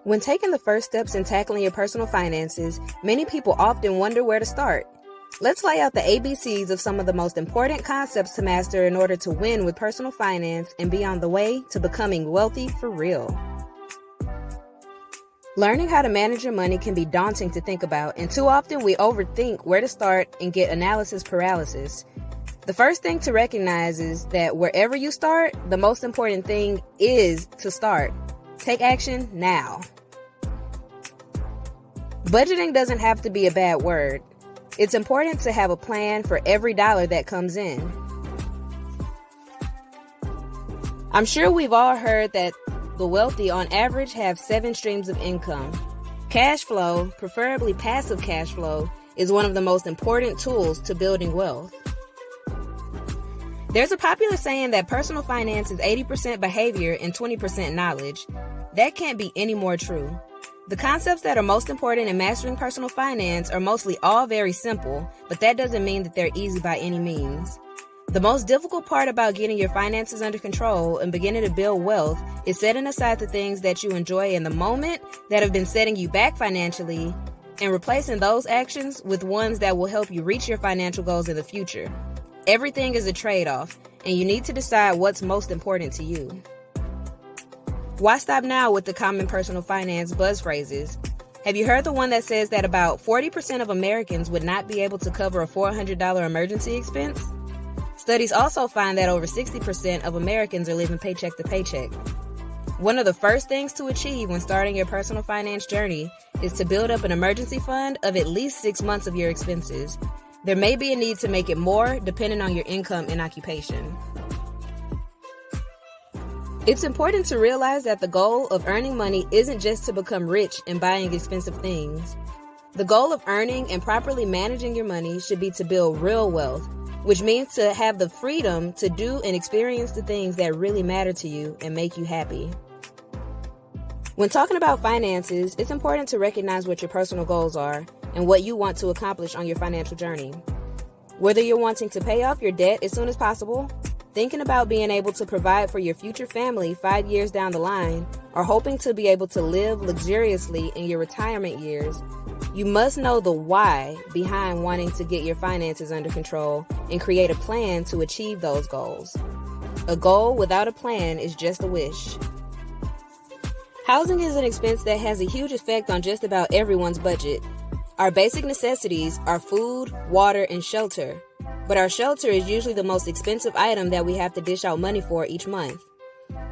When taking the first steps in tackling your personal finances, many people often wonder where to start. Let's lay out the ABCs of some of the most important concepts to master in order to win with personal finance and be on the way to becoming wealthy for real. Learning how to manage your money can be daunting to think about, and too often we overthink where to start and get analysis paralysis. The first thing to recognize is that wherever you start, the most important thing is to start. Take action now. Budgeting doesn't have to be a bad word. It's important to have a plan for every dollar that comes in. I'm sure we've all heard that the wealthy on average have 7 streams of income. Cash flow, preferably passive cash flow, is one of the most important tools to building wealth. There's a popular saying that personal finance is 80% behavior and 20% knowledge. That can't be any more true. The concepts that are most important in mastering personal finance are mostly all very simple, but that doesn't mean that they're easy by any means. The most difficult part about getting your finances under control and beginning to build wealth is setting aside the things that you enjoy in the moment that have been setting you back financially and replacing those actions with ones that will help you reach your financial goals in the future. Everything is a trade-off, and you need to decide what's most important to you. Why stop now with the common personal finance buzz phrases? Have you heard the one that says that about 40% of Americans would not be able to cover a $400 emergency expense? Studies also find that over 60% of Americans are living paycheck to paycheck. One of the first things to achieve when starting your personal finance journey is to build up an emergency fund of at least 6 months of your expenses. There may be a need to make it more depending on your income and occupation. It's important to realize that the goal of earning money isn't just to become rich and buying expensive things. The goal of earning and properly managing your money should be to build real wealth, which means to have the freedom to do and experience the things that really matter to you and make you happy. When talking about finances, it's important to recognize what your personal goals are and what you want to accomplish on your financial journey. Whether you're wanting to pay off your debt as soon as possible, thinking about being able to provide for your future family 5 years down the line, or hoping to be able to live luxuriously in your retirement years, you must know the why behind wanting to get your finances under control and create a plan to achieve those goals. A goal without a plan is just a wish. Housing is an expense that has a huge effect on just about everyone's budget. Our basic necessities are food, water, and shelter. But our shelter is usually the most expensive item that we have to dish out money for each month.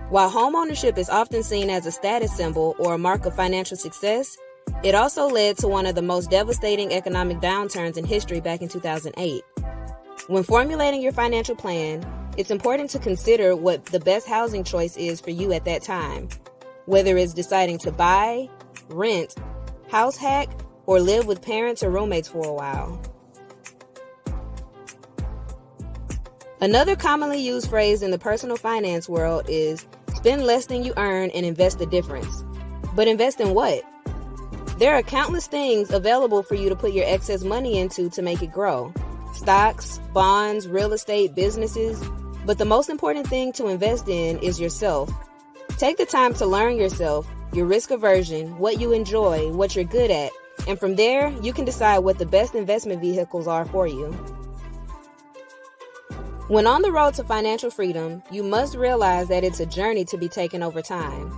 While home ownership is often seen as a status symbol or a mark of financial success, it also led to one of the most devastating economic downturns in history back in 2008. When formulating your financial plan, it's important to consider what the best housing choice is for you at that time, whether it's deciding to buy, rent, house hack, or live with parents or roommates for a while. Another commonly used phrase in the personal finance world is spend less than you earn and invest the difference. But invest in what? There are countless things available for you to put your excess money into to make it grow. Stocks, bonds, real estate, businesses. But the most important thing to invest in is yourself. Take the time to learn yourself, your risk aversion, what you enjoy, what you're good at, and from there, you can decide what the best investment vehicles are for you. When on the road to financial freedom, you must realize that it's a journey to be taken over time.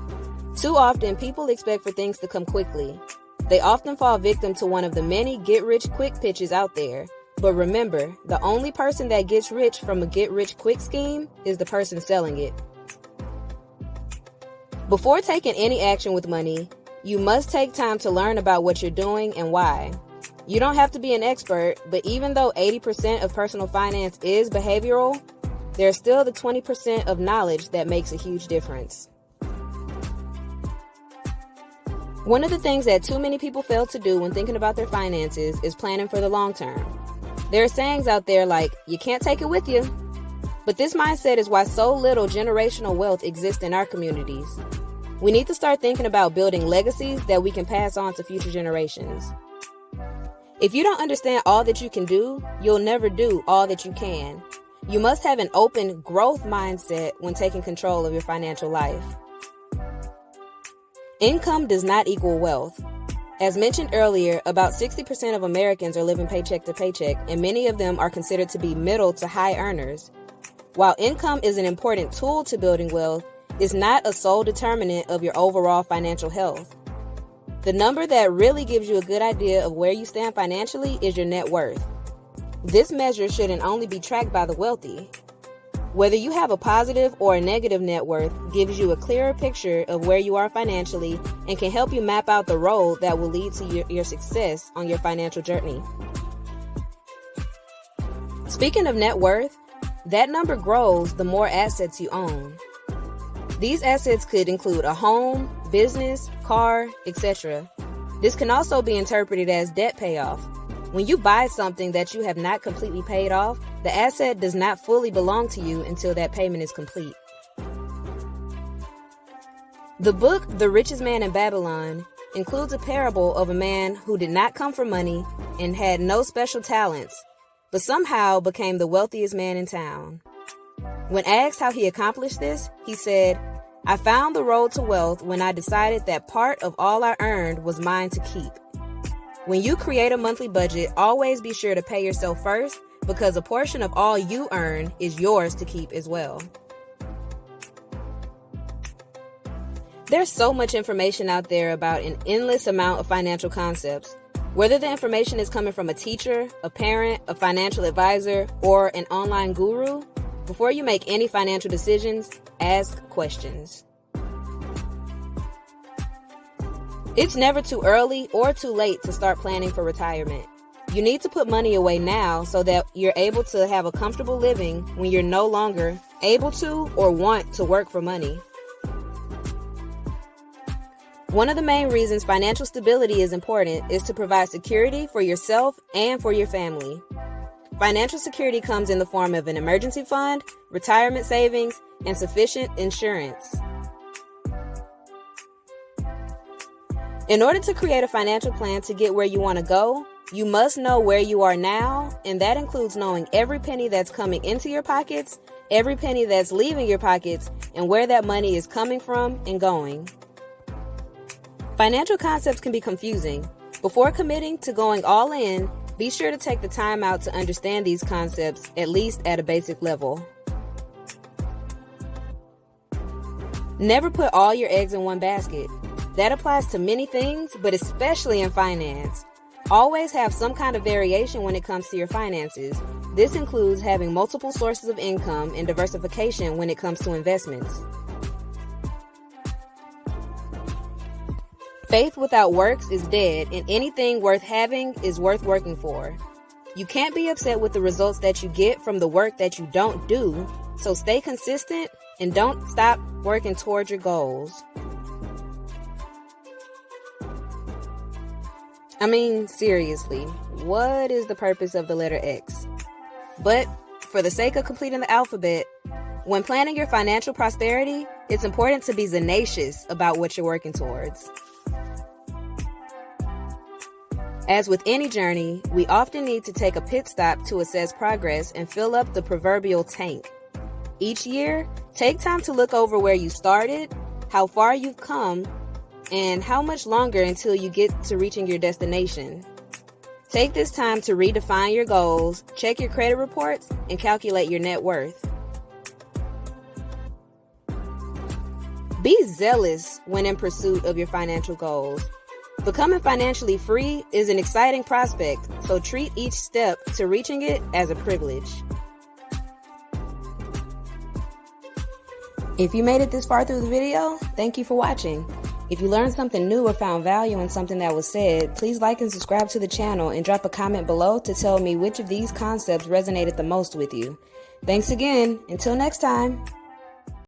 Too often, people expect for things to come quickly. They often fall victim to one of the many get-rich-quick pitches out there. But remember, the only person that gets rich from a get-rich-quick scheme is the person selling it. Before taking any action with money, you must take time to learn about what you're doing and why. You don't have to be an expert, but even though 80% of personal finance is behavioral, there's still the 20% of knowledge that makes a huge difference. One of the things that too many people fail to do when thinking about their finances is planning for the long term. There are sayings out there like, you can't take it with you. But this mindset is why so little generational wealth exists in our communities. We need to start thinking about building legacies that we can pass on to future generations. If you don't understand all that you can do, you'll never do all that you can. You must have an open growth mindset when taking control of your financial life. Income does not equal wealth. As mentioned earlier, about 60% of Americans are living paycheck to paycheck, and many of them are considered to be middle to high earners. While income is an important tool to building wealth, it's not a sole determinant of your overall financial health. The number that really gives you a good idea of where you stand financially is your net worth. This measure shouldn't only be tracked by the wealthy. Whether you have a positive or a negative net worth gives you a clearer picture of where you are financially and can help you map out the road that will lead to your success on your financial journey. Speaking of net worth, that number grows the more assets you own. These assets could include a home, business, car, etc. This can also be interpreted as debt payoff. When you buy something that you have not completely paid off, the asset does not fully belong to you until that payment is complete. The book, The Richest Man in Babylon, includes a parable of a man who did not come from money and had no special talents, but somehow became the wealthiest man in town. When asked how he accomplished this, he said, "I found the road to wealth when I decided that part of all I earned was mine to keep." When you create a monthly budget, always be sure to pay yourself first, because a portion of all you earn is yours to keep as well. There's so much information out there about an endless amount of financial concepts. Whether the information is coming from a teacher, a parent, a financial advisor, or an online guru, before you make any financial decisions, ask questions. It's never too early or too late to start planning for retirement. You need to put money away now so that you're able to have a comfortable living when you're no longer able to or want to work for money. One of the main reasons financial stability is important is to provide security for yourself and for your family. Financial security comes in the form of an emergency fund, retirement savings, and sufficient insurance. In order to create a financial plan to get where you want to go, you must know where you are now, and that includes knowing every penny that's coming into your pockets, every penny that's leaving your pockets, and where that money is coming from and going. Financial concepts can be confusing. Before committing to going all in, be sure to take the time out to understand these concepts, at least at a basic level. Never put all your eggs in one basket. That applies to many things, but especially in finance. Always have some kind of variation when it comes to your finances. This includes having multiple sources of income and diversification when it comes to investments. Faith without works is dead, and anything worth having is worth working for. You can't be upset with the results that you get from the work that you don't do, so stay consistent and don't stop working toward your goals. I mean, seriously, what is the purpose of the letter X? But for the sake of completing the alphabet, when planning your financial prosperity, it's important to be tenacious about what you're working towards. As with any journey, we often need to take a pit stop to assess progress and fill up the proverbial tank. Each year, take time to look over where you started, how far you've come, and how much longer until you get to reaching your destination. Take this time to redefine your goals, check your credit reports, and calculate your net worth. Be zealous when in pursuit of your financial goals. Becoming financially free is an exciting prospect, so treat each step to reaching it as a privilege. If you made it this far through the video, thank you for watching. If you learned something new or found value in something that was said, please like and subscribe to the channel and drop a comment below to tell me which of these concepts resonated the most with you. Thanks again. Until next time.